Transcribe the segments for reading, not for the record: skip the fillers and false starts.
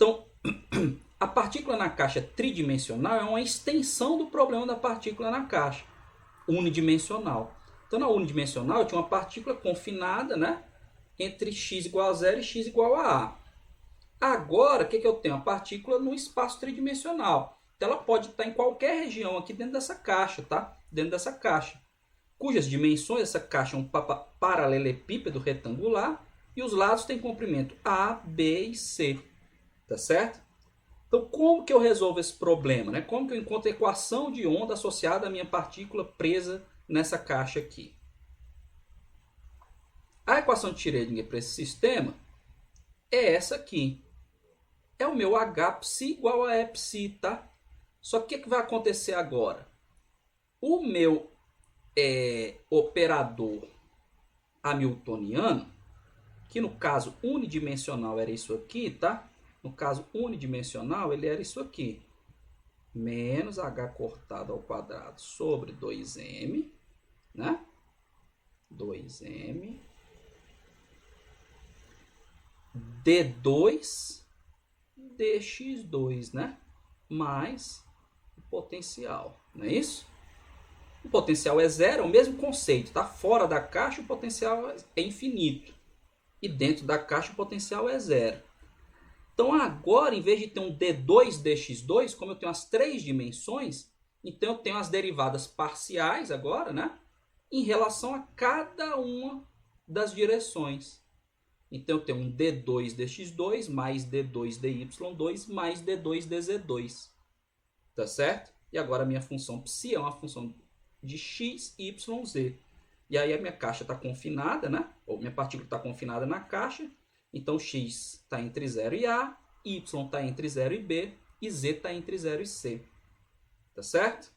Então, a partícula na caixa tridimensional é uma extensão do problema da partícula na caixa unidimensional. Então, na unidimensional, eu tinha uma partícula confinada, né, entre x igual a 0 e x igual a A. Agora, o que eu tenho? A partícula no espaço tridimensional. Então, ela pode estar em qualquer região aqui dentro dessa caixa, tá? Dentro dessa caixa. Cujas dimensões, essa caixa é um paralelepípedo retangular e os lados têm comprimento A, B e C. Tá certo? Então, como que eu resolvo esse problema, né? Como que eu encontro a equação de onda associada à minha partícula presa nessa caixa aqui? A equação de Schrödinger para esse sistema é essa aqui. É o meu H psi igual a E psi, tá? Só que o que vai acontecer agora? O meu operador hamiltoniano, que no caso unidimensional era isso aqui, tá? No caso unidimensional ele era isso aqui. Menos H cortado ao quadrado sobre 2m, né? 2m d2 dx2, né? Mais o potencial, não é isso? O potencial é zero, é o mesmo conceito, tá? Fora da caixa o potencial é infinito e dentro da caixa o potencial é zero. Então agora, em vez de ter um d2 dx2, como eu tenho as três dimensões, então eu tenho as derivadas parciais agora, né? Em relação a cada uma das direções. Então eu tenho um d2 dx2 mais d2 dy2 mais d2 dz2. Tá certo? E agora a minha função psi é uma função de x, y, z. E aí a minha caixa está confinada, né? Ou minha partícula está confinada na caixa. Então x está entre 0 e A, y está entre 0 e B e z está entre 0 e C. Tá certo?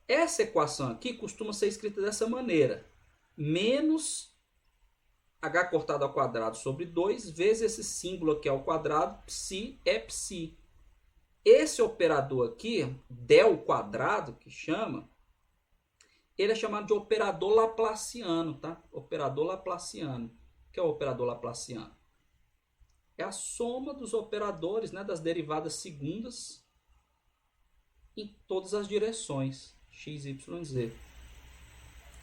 Essa equação aqui costuma ser escrita dessa maneira. Menos h cortado ao quadrado sobre 2 vezes esse símbolo aqui ao quadrado, psi é psi. Esse operador aqui, del quadrado, que chama, ele é chamado de operador laplaciano, tá? Operador laplaciano. O que é o operador laplaciano? É a soma dos operadores, né, das derivadas segundas em todas as direções, x, y, z.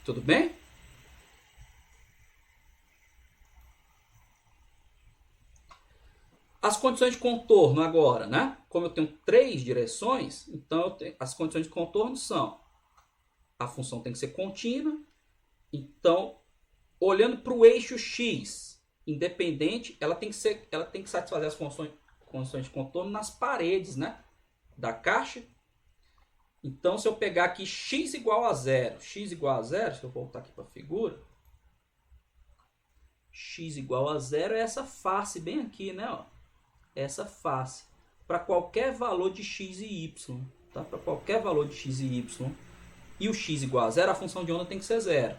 Tudo bem? As condições de contorno agora, né? Como eu tenho três direções, então as condições de contorno são: a função tem que ser contínua, então, olhando para o eixo x independente, ela tem que satisfazer as condições de contorno nas paredes, né, da caixa. Então, se eu pegar aqui x igual a zero, deixa eu voltar aqui para a figura. X igual a zero é essa face bem aqui, né? Ó. Essa face. Para qualquer valor de x e y. Tá? Para qualquer valor de x e y. E o x igual a zero, a função de onda tem que ser zero.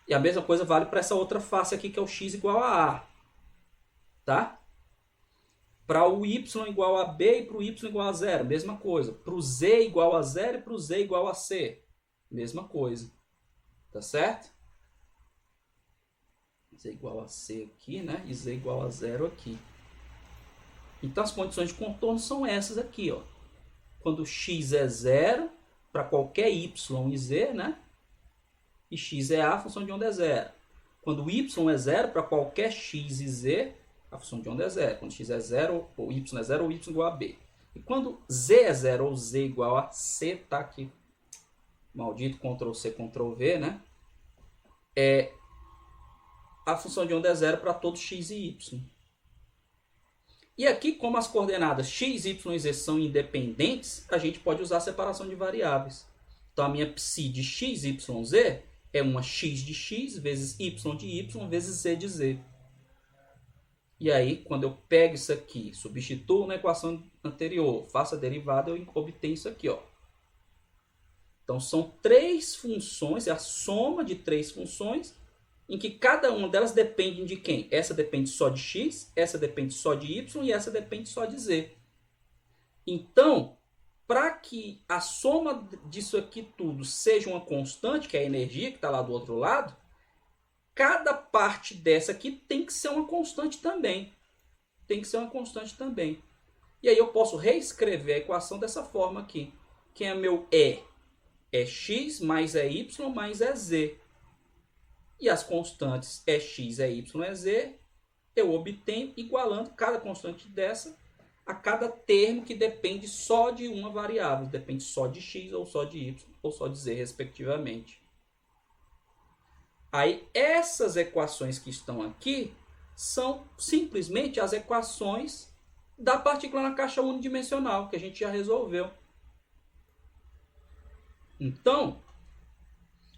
E a mesma coisa vale para essa outra face aqui, que é o x igual a A. Tá? Para o y igual a B e para o y igual a zero, mesma coisa. Para o z igual a zero e para o z igual a C, mesma coisa. Tá certo? Z igual a C aqui, né? E z igual a zero aqui. Então as condições de contorno são essas aqui, ó. Quando x é zero, para qualquer y e z, né? E x é A, a função de onda é zero. Quando y é zero, para qualquer x e z, a função de onda é zero. Quando x é zero, ou y é zero, ou y igual a B. E quando z é zero, ou z igual a C, tá aqui, maldito Ctrl+C, Ctrl+V, né? A função de onda é zero para todos x e y. E aqui, como as coordenadas x, y e z são independentes, a gente pode usar a separação de variáveis. Então, a minha psi de x, y, z é uma x de x vezes y de y vezes z de z. E aí, quando eu pego isso aqui, substituo na equação anterior, faço a derivada, eu obtenho isso aqui, ó. Então, são três funções, é a soma de três funções, em que cada uma delas depende de quem? Essa depende só de x, essa depende só de y e essa depende só de z. Então, para que a soma disso aqui tudo seja uma constante, que é a energia que está lá do outro lado, cada parte dessa aqui tem que ser uma constante também. tem que ser uma constante também. E aí eu posso reescrever a equação dessa forma aqui. Quem é meu E? É x mais é y mais é z. E as constantes é x, é y, é z, eu obtenho igualando cada constante dessa a cada termo que depende só de uma variável. Depende só de x, ou só de y, ou só de z, respectivamente. Aí, essas equações que estão aqui são simplesmente as equações da partícula na caixa unidimensional, que a gente já resolveu. Então,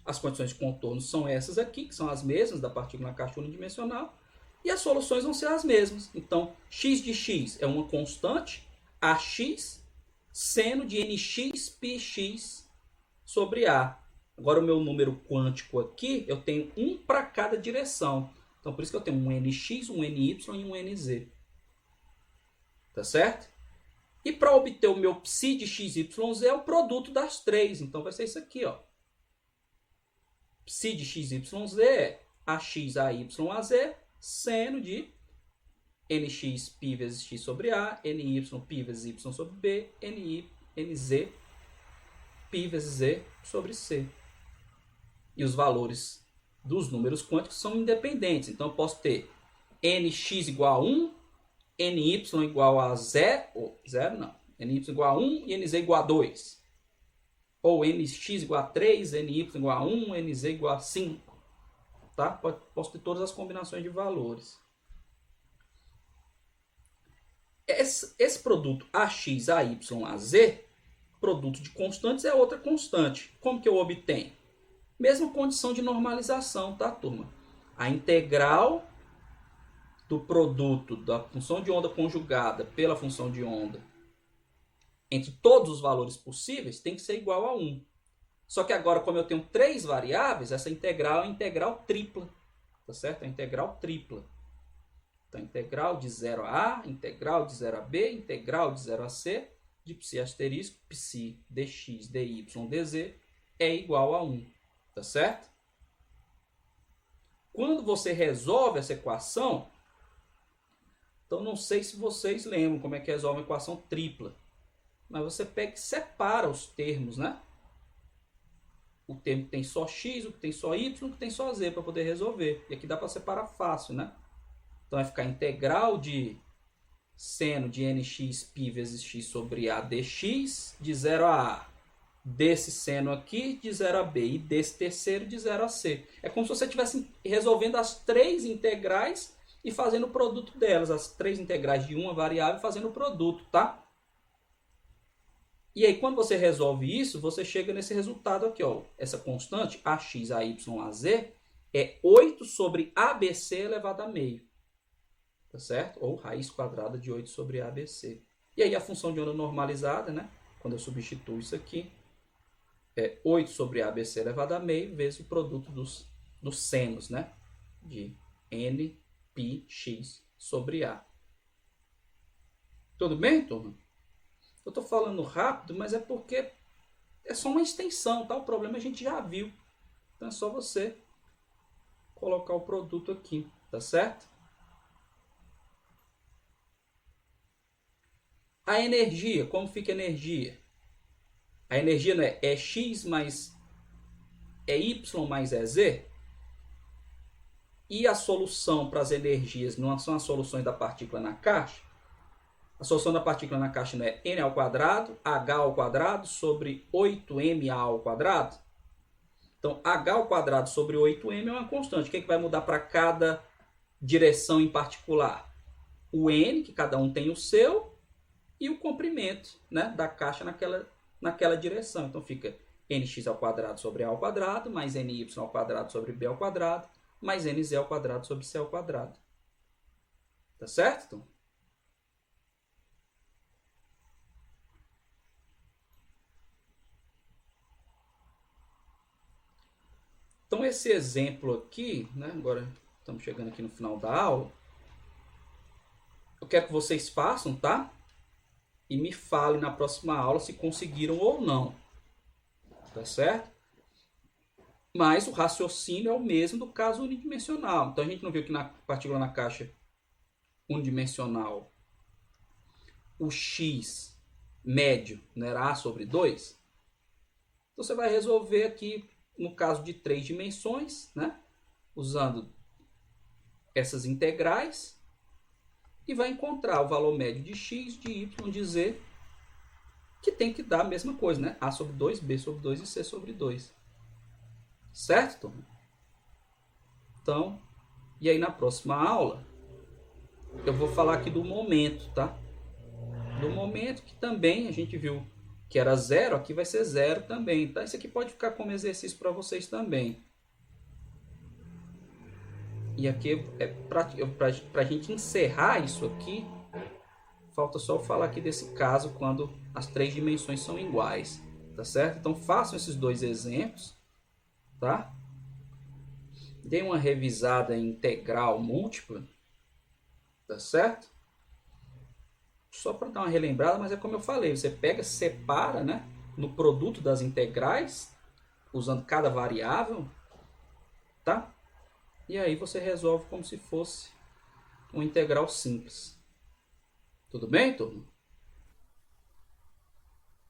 as condições de contorno são essas aqui, que são as mesmas da partícula na caixa unidimensional, e as soluções vão ser as mesmas. Então, x de x é uma constante, ax, seno de nx πx sobre a. Agora, o meu número quântico aqui, eu tenho um para cada direção. Então, por isso que eu tenho um nx, um ny e um nz. Tá certo? E para obter o meu psi de x, y, z é o produto das três. Então, vai ser isso aqui, ó. Psi de x, y, z é ax, ay, az, seno de nx π vezes x sobre a, ny π vezes y sobre b, nz π vezes z sobre c. E os valores dos números quânticos são independentes. Então, eu posso ter nx igual a 1, ny igual a 0, ou 0 não, ny igual a 1 e nz igual a 2. Ou nx igual a 3, ny igual a 1, nz igual a 5. Tá? Posso ter todas as combinações de valores. Esse produto ax, ay, az, produto de constantes, é outra constante. Como que eu obtenho? Mesma condição de normalização, tá, turma? A integral do produto da função de onda conjugada pela função de onda entre todos os valores possíveis tem que ser igual a 1. Só que agora, como eu tenho três variáveis, essa integral é integral tripla. Tá certo? É integral tripla. Então, integral de 0 a A, integral de 0 a B, integral de 0 a C, de psi asterisco, psi dx, dy, dz é igual a 1. Tá certo? Quando você resolve essa equação, então não sei se vocês lembram como é que resolve uma equação tripla. Mas você pega e separa os termos, né? O termo que tem só x, o que tem só y, o que tem só z para poder resolver. E aqui dá para separar fácil, né? Então vai ficar integral de seno de nx π vezes x sobre a dx de 0 a A. Desse seno aqui de 0 a B e desse terceiro de 0 a C. É como se você estivesse resolvendo as três integrais e fazendo o produto delas. As três integrais de uma variável fazendo o produto, tá? E aí, quando você resolve isso, você chega nesse resultado aqui, ó. Essa constante, ax, ay, az, é 8 sobre ABC elevado a meio. Tá certo? Ou raiz quadrada de 8 sobre ABC. E aí, a função de onda normalizada, né? Quando eu substituo isso aqui, é 8 sobre ABC elevado a meio vezes o produto dos senos, né? De n, π, x sobre A. Tudo bem, turma? Eu estou falando rápido, mas é porque é só uma extensão, tá? O problema a gente já viu. Então é só você colocar o produto aqui, tá certo? A energia, como fica a energia? A energia, né, é x mais é y mais é z. E a solução para as energias não são as soluções da partícula na caixa? A solução da partícula na caixa não é n ao quadrado, h ao quadrado sobre 8ma ao quadrado? Então, h ao quadrado sobre 8m é uma constante. O que vai mudar para cada direção em particular? O n, que cada um tem o seu, e o comprimento, né, da caixa naquela direção. Então, fica nx ao quadrado sobre a ao quadrado, mais ny ao quadrado sobre b ao quadrado, mais nz ao quadrado sobre c ao quadrado. Tá certo? Então, esse exemplo aqui, né, agora estamos chegando aqui no final da aula, eu quero que vocês façam, tá? E me falem na próxima aula se conseguiram ou não. Tá certo? Mas o raciocínio é o mesmo do caso unidimensional. Então, a gente não viu que na partícula na caixa unidimensional, o x médio não era a sobre 2? Então você vai resolver aqui, no caso de 3 dimensões, né? Usando essas integrais, e vai encontrar o valor médio de x, de y, de z, que tem que dar a mesma coisa, né? A sobre 2, b sobre 2 e c sobre 2. Certo, turma? Então, e aí na próxima aula, eu vou falar aqui do momento, tá? Do momento que também a gente viu que era zero, aqui vai ser zero também, tá? Isso aqui pode ficar como exercício para vocês também. E aqui é para a gente encerrar isso aqui, falta só falar aqui desse caso quando as 3 dimensões são iguais, tá certo? Então façam esses 2 exemplos, tá? Dê uma revisada em integral múltipla, tá certo? Só para dar uma relembrada, mas é como eu falei, você pega, separa, né, no produto das integrais, usando cada variável, tá? E aí você resolve como se fosse uma integral simples. Tudo bem, turma?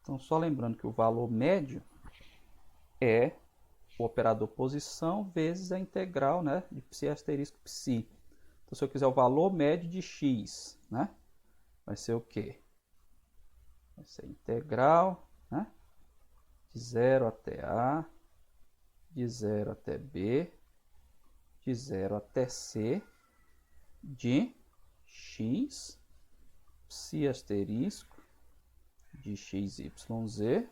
Então, só lembrando que o valor médio é o operador posição vezes a integral, né, de psi asterisco psi. Então, se eu quiser o valor médio de x, né, vai ser o quê? Vai ser integral, né, de 0 até a, de 0 até b, de 0 até c, de x, psi asterisco, de x, y, z,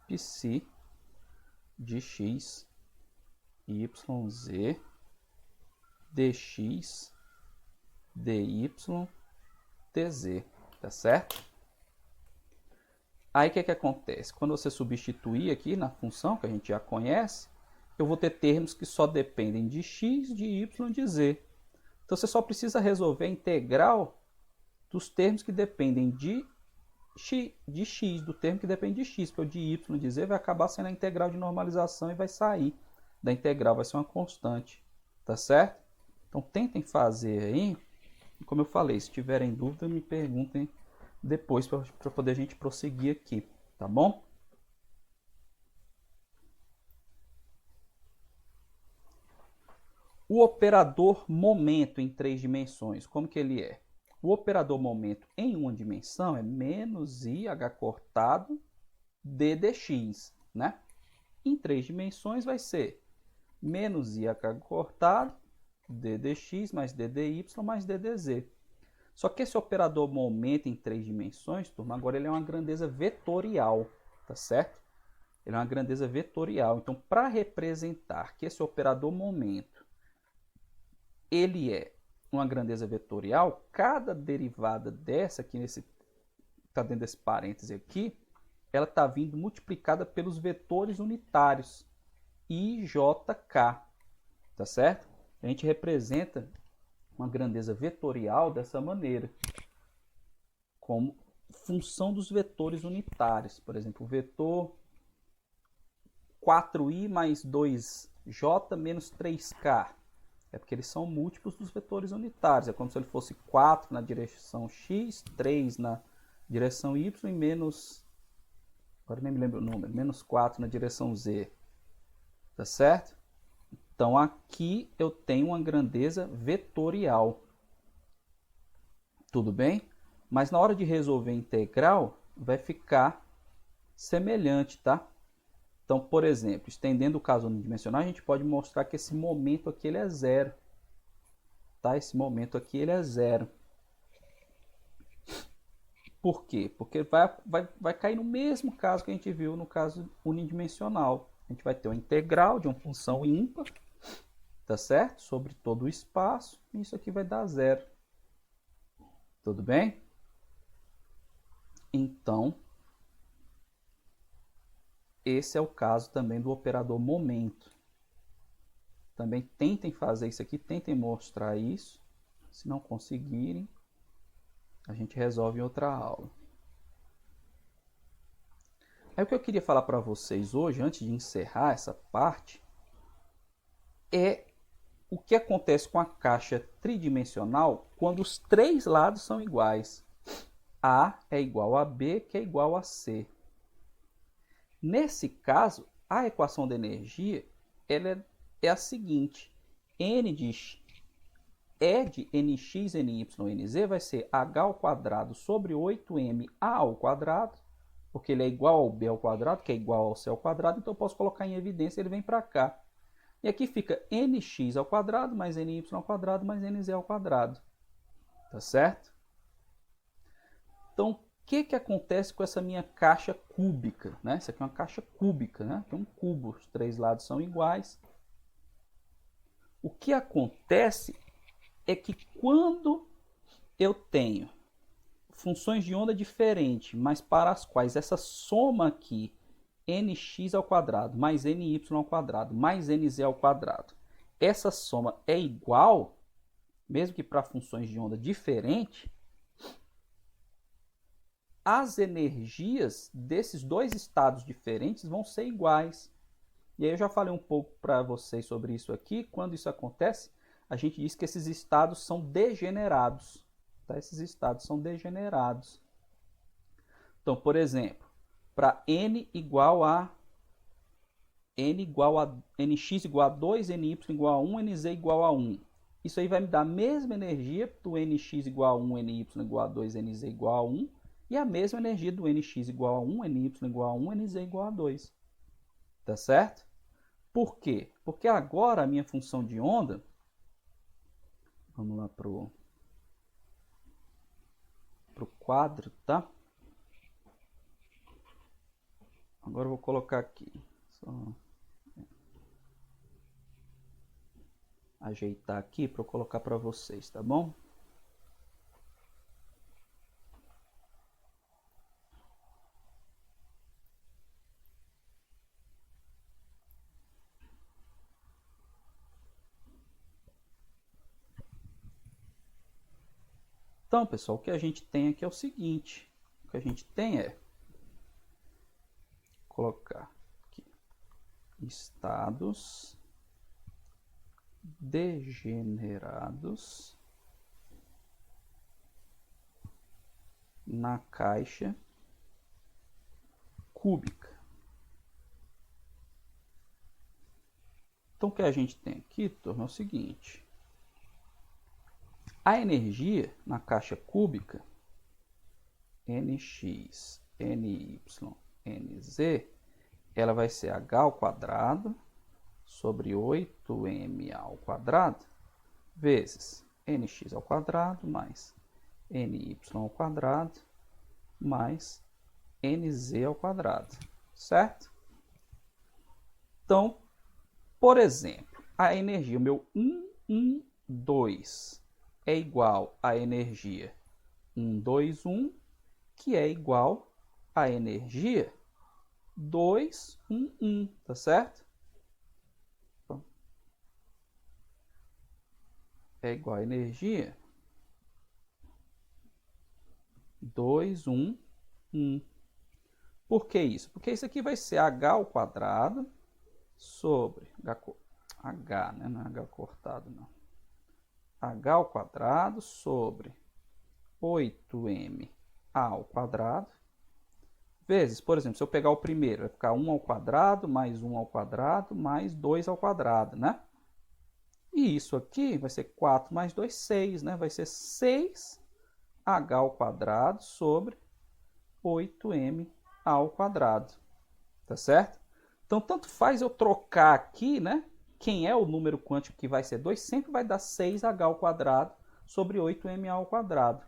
psi, de x, y, z, dx, dy, dz, tá certo? Aí o que acontece? Quando você substituir aqui na função que a gente já conhece, eu vou ter termos que só dependem de x, de y, de z. Então você só precisa resolver a integral dos termos que dependem de x, do termo que depende de x, porque o de y, de z vai acabar sendo a integral de normalização e vai sair da integral, vai ser uma constante, tá certo? Então tentem fazer aí, como eu falei, se tiverem dúvida me perguntem depois para poder a gente prosseguir aqui, tá bom? O operador momento em 3 dimensões, como que ele é? O operador momento em uma dimensão é menos IH cortado D dx, né? Em 3 dimensões vai ser menos IH cortado D dx mais D dy mais D dz. Só que esse operador momento em 3 dimensões, turma, agora ele é uma grandeza vetorial, tá certo? Ele é uma grandeza vetorial. Então, para representar que esse operador momento ele é uma grandeza vetorial, cada derivada dessa aqui nesse está dentro desse parêntese aqui, ela está vindo multiplicada pelos vetores unitários i, j, k, tá certo? A gente representa uma grandeza vetorial dessa maneira, como função dos vetores unitários. Por exemplo, o vetor 4i mais 2j menos 3k. É porque eles são múltiplos dos vetores unitários. É como se ele fosse 4 na direção x, 3 na direção y e menos... Agora nem me lembro o número. Menos 4 na direção z. Tá certo? Então, aqui eu tenho uma grandeza vetorial. Tudo bem? Mas na hora de resolver a integral, vai ficar semelhante, tá? Então, por exemplo, estendendo o caso unidimensional, a gente pode mostrar que esse momento aqui ele é zero. Tá? Esse momento aqui ele é zero. Por quê? Porque vai cair no mesmo caso que a gente viu no caso unidimensional. A gente vai ter uma integral de uma função ímpar, tá certo? Sobre todo o espaço, e isso aqui vai dar zero. Tudo bem? Então, esse é o caso também do operador momento. Também tentem fazer isso aqui, tentem mostrar isso. Se não conseguirem, a gente resolve em outra aula. Aí o que eu queria falar para vocês hoje, antes de encerrar essa parte, é o que acontece com a caixa tridimensional quando os três lados são iguais. A é igual a B, que é igual a C. Nesse caso, a equação da energia ela é a seguinte. N de nx, ny, nz vai ser h ao quadrado sobre 8m a ao quadrado, porque ele é igual ao b ao quadrado, que é igual ao c ao quadrado, então eu posso colocar em evidência, ele vem para cá. E aqui fica nx ao quadrado mais ny ao quadrado mais nz ao quadrado. Tá certo? Então, o que acontece com essa minha caixa cúbica? Né? Isso aqui é uma caixa cúbica, né? Tem um cubo, os três lados são iguais. O que acontece é que quando eu tenho funções de onda diferentes, mas para as quais essa soma aqui, nx ao quadrado mais ny ao quadrado mais nz ao quadrado, essa soma é igual, mesmo que para funções de onda diferentes, as energias desses dois estados diferentes vão ser iguais. E aí eu já falei um pouco para vocês sobre isso aqui. Quando isso acontece, a gente diz que esses estados são degenerados. Tá? Esses estados são degenerados. Então, por exemplo, para n igual a nx igual a 2, ny igual a 1, nz igual a 1. Isso aí vai me dar a mesma energia do nx igual a 1, ny igual a 2, nz igual a 1. E a mesma energia do nx igual a 1, ny igual a 1, nz igual a 2. Tá certo? Por quê? Porque agora a minha função de onda... Vamos lá para o quadro, tá? Agora eu vou colocar aqui. Só ajeitar aqui para eu colocar para vocês, tá bom? Então, pessoal, o que a gente tem aqui é o seguinte. O que a gente tem é colocar aqui estados degenerados na caixa cúbica. Então, o que a gente tem aqui, turma, é o seguinte. A energia na caixa cúbica, nx, ny, nz, ela vai ser h ao quadrado sobre 8m ao quadrado vezes nx ao quadrado mais ny ao quadrado mais nz ao quadrado, certo? Então, por exemplo, a energia, o meu 2 é igual à energia 1, que é igual à energia 2, 1, tá certo? Então, é igual à energia 2, 1. Por que isso? Porque isso aqui vai ser h ao quadrado sobre h, né? Não é h cortado, não. H ao quadrado sobre 8m ao quadrado vezes, por exemplo, se eu pegar o primeiro, vai ficar 1 ao quadrado mais 1 ao quadrado mais 2 ao quadrado, né? E isso aqui vai ser 4 mais 2, 6, né? Vai ser 6h ao quadrado sobre 8m ao quadrado, tá certo? Então, tanto faz eu trocar aqui, né? Quem é o número quântico que vai ser 2, sempre vai dar 6h ao quadrado sobre 8m ao quadrado.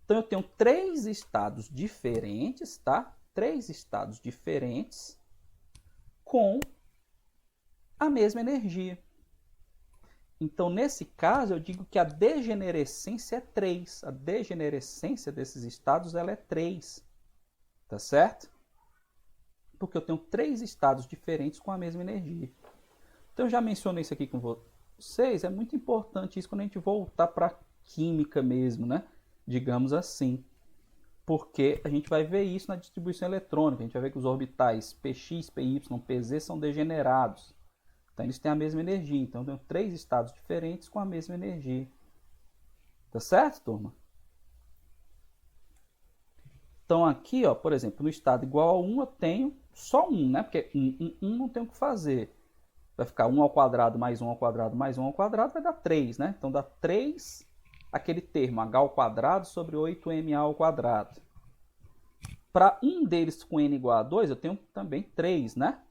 Então, eu tenho três estados diferentes, tá? Três estados diferentes com a mesma energia. Então, nesse caso, eu digo que a degenerescência é 3. A degenerescência desses estados ela é 3. Tá certo? Porque eu tenho três estados diferentes com a mesma energia. Então, eu já mencionei isso aqui com vocês. É muito importante isso quando a gente voltar para a química mesmo, né? Digamos assim. Porque a gente vai ver isso na distribuição eletrônica. A gente vai ver que os orbitais Px, Py, Pz são degenerados. Então eles têm a mesma energia. Então eu tenho 3 estados diferentes com a mesma energia. Tá certo, turma? Então aqui, ó, por exemplo, no estado igual a 1 eu tenho só 1, né? Porque 1 não tem o que fazer. Vai ficar 1 ao quadrado mais 1 ao quadrado mais 1 ao quadrado, vai dar 3, né? Então dá 3, aquele termo, h ao quadrado sobre 8ma ao quadrado. Para um deles com n igual a 2, eu tenho também 3, né?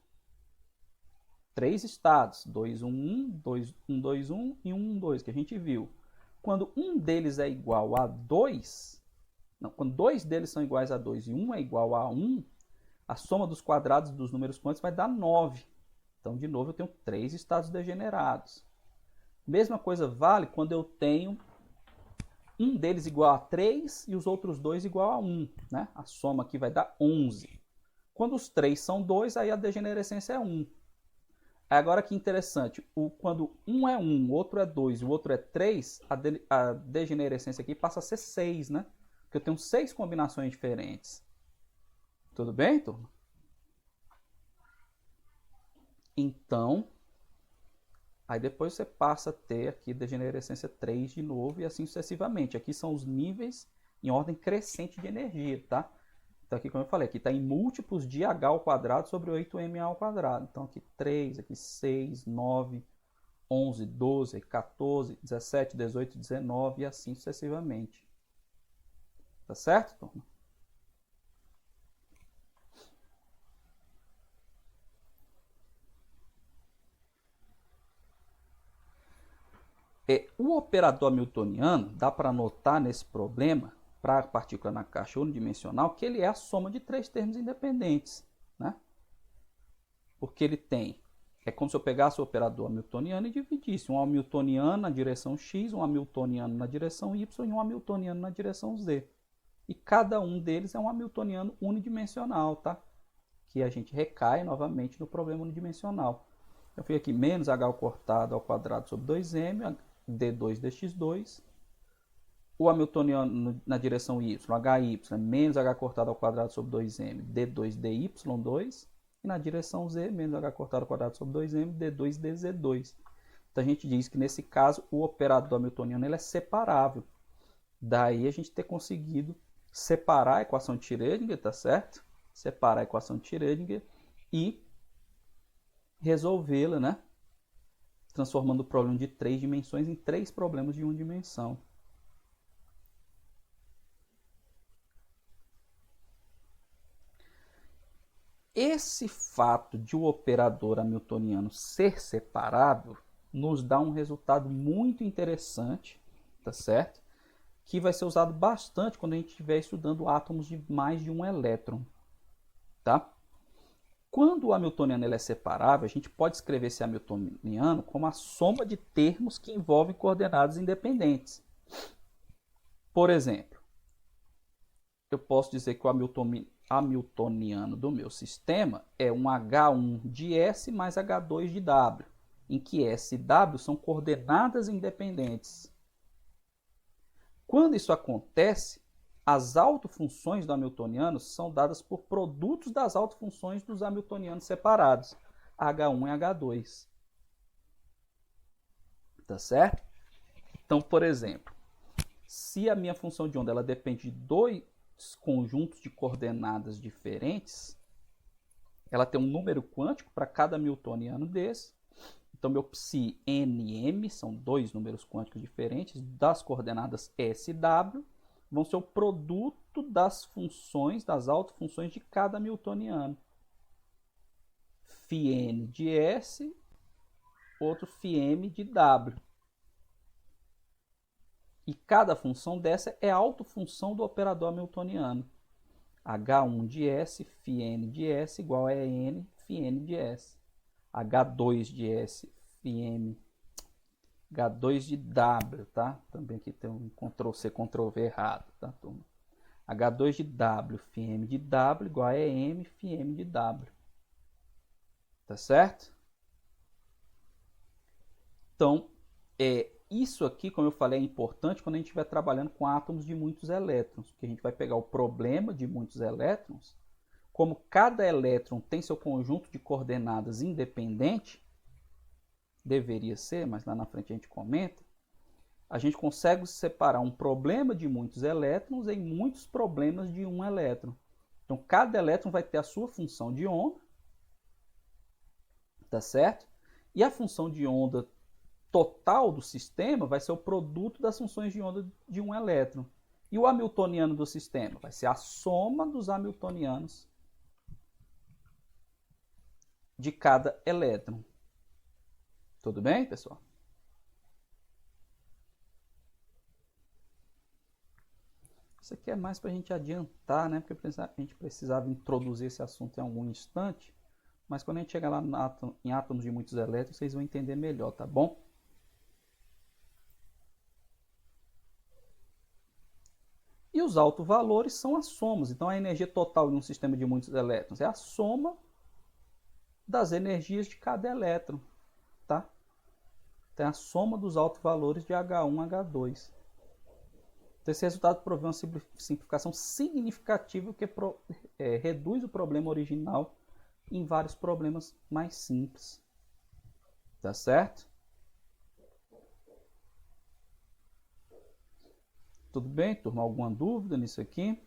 3 estados, 2, 1, 1, 2, 1, 2, 1 e 1, 1, 2, que a gente viu. Quando um deles é igual a 2, não, quando dois deles são iguais a 2 e um é igual a 1, a soma dos quadrados dos números quânticos vai dar 9. Então, de novo, eu tenho 3 estados degenerados. Mesma coisa vale quando eu tenho um deles igual a 3 e os outros dois igual a 1. Né? A soma aqui vai dar 11. Quando os 3 são 2, aí a degenerescência é 1. Agora que interessante, quando um é 1, o outro é 2 e o outro é 3, a degenerescência aqui passa a ser 6, né? Porque eu tenho 6 combinações diferentes. Tudo bem, turma? Então, aí depois você passa a ter aqui degenerescência 3 de novo e assim sucessivamente. Aqui são os níveis em ordem crescente de energia, tá? Então aqui, como eu falei, aqui está em múltiplos de h ao quadrado sobre 8ma ao quadrado. Então aqui 3, aqui 6, 9, 11, 12, 14, 17, 18, 19 e assim sucessivamente. Tá certo, turma? O operador hamiltoniano, dá para notar nesse problema, para a partícula na caixa unidimensional, que ele é a soma de 3 termos independentes. Né? Porque ele tem, é como se eu pegasse o operador hamiltoniano e dividisse um hamiltoniano na direção x, um hamiltoniano na direção y e um hamiltoniano na direção z. E cada um deles é um hamiltoniano unidimensional, tá? Que a gente recai novamente no problema unidimensional. Eu fui aqui menos h cortado ao quadrado sobre 2m, d2 dx2. O hamiltoniano na direção y, hy, menos h cortado ao quadrado sobre 2m, d2 dy2. E na direção z, menos h cortado ao quadrado sobre 2m, d2 dz2. Então a gente diz que nesse caso o operador hamiltoniano ele é separável. Daí a gente ter conseguido separar a equação de Schrödinger, tá certo? Separar a equação de Schrödinger e resolvê-la, né? Transformando o problema de 3 dimensões em 3 problemas de 1 dimensão. Esse fato de o operador hamiltoniano ser separável nos dá um resultado muito interessante, tá certo? Que vai ser usado bastante quando a gente estiver estudando átomos de mais de um elétron, tá? Quando o hamiltoniano ele é separável, a gente pode escrever esse hamiltoniano como a soma de termos que envolvem coordenadas independentes. Por exemplo, eu posso dizer que o hamiltoniano do meu sistema é um H1 de S mais H2 de W, em que S e W são coordenadas independentes. Quando isso acontece, as autofunções do hamiltoniano são dadas por produtos das autofunções dos hamiltonianos separados, H1 e H2. Tá certo? Então, por exemplo, se a minha função de onda ela depende de 2 conjuntos de coordenadas diferentes, ela tem um número quântico para cada hamiltoniano desse. Então, meu psi n e m são 2 números quânticos diferentes das coordenadas s e w, vão ser o produto das funções, das autofunções de cada hamiltoniano. Φn de S, outro Φm de W. E cada função dessa é a autofunção do operador hamiltoniano. H1 de S, Φn de S igual a N, Φn de S. H2 de S, Φm, H2 de W, tá? Também aqui tem um Ctrl+C, Ctrl+V errado, tá, turma? H2 de W, Φm de W igual a M, Φm de W. Tá certo? Então, isso aqui, como eu falei, é importante quando a gente estiver trabalhando com átomos de muitos elétrons, porque a gente vai pegar o problema de muitos elétrons, como cada elétron tem seu conjunto de coordenadas independente, deveria ser, mas lá na frente a gente comenta, a gente consegue separar um problema de muitos elétrons em muitos problemas de um elétron. Então, cada elétron vai ter a sua função de onda, tá certo? E a função de onda total do sistema vai ser o produto das funções de onda de um elétron. E o hamiltoniano do sistema vai ser a soma dos hamiltonianos de cada elétron. Tudo bem, pessoal? Isso aqui é mais para a gente adiantar, né? Porque a gente precisava introduzir esse assunto em algum instante. Mas quando a gente chegar lá em átomos de muitos elétrons, vocês vão entender melhor, tá bom? E os altovalores são as somas. Então, a energia total de um sistema de muitos elétrons é a soma das energias de cada elétron, tá? Então, é a soma dos altovalores de H1 e H2. Então, esse resultado provê uma simplificação significativa que reduz o problema original em vários problemas mais simples. Tá certo? Tudo bem, turma? Alguma dúvida nisso aqui?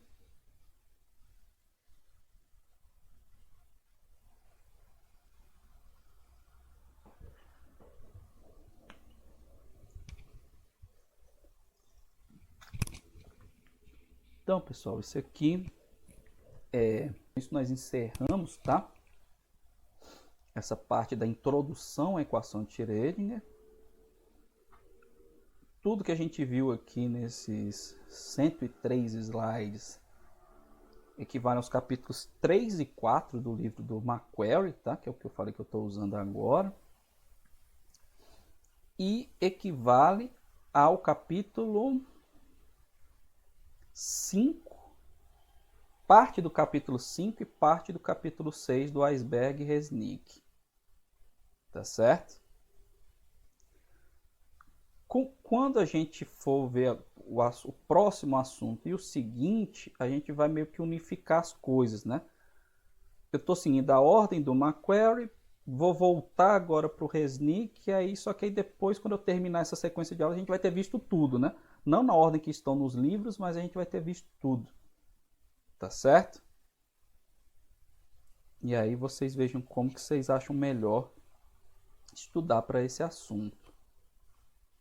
Então, pessoal, isso aqui isso nós encerramos, tá? Essa parte da introdução à equação de Schrödinger. Tudo que a gente viu aqui nesses 103 slides equivale aos capítulos 3 e 4 do livro do Macquarie, tá? Que é o que eu falei que eu estou usando agora. E equivale ao capítulo 5, parte do capítulo 5 e parte do capítulo 6 do Iceberg e Resnick. Tá certo? Quando a gente for ver o próximo assunto e o seguinte, a gente vai meio que unificar as coisas, né? Eu estou seguindo a ordem do Macquarie, vou voltar agora para o Resnick, só que aí depois, quando eu terminar essa sequência de aulas, a gente vai ter visto tudo, né? Não na ordem que estão nos livros, mas a gente vai ter visto tudo. Tá certo? E aí vocês vejam como que vocês acham melhor estudar para esse assunto.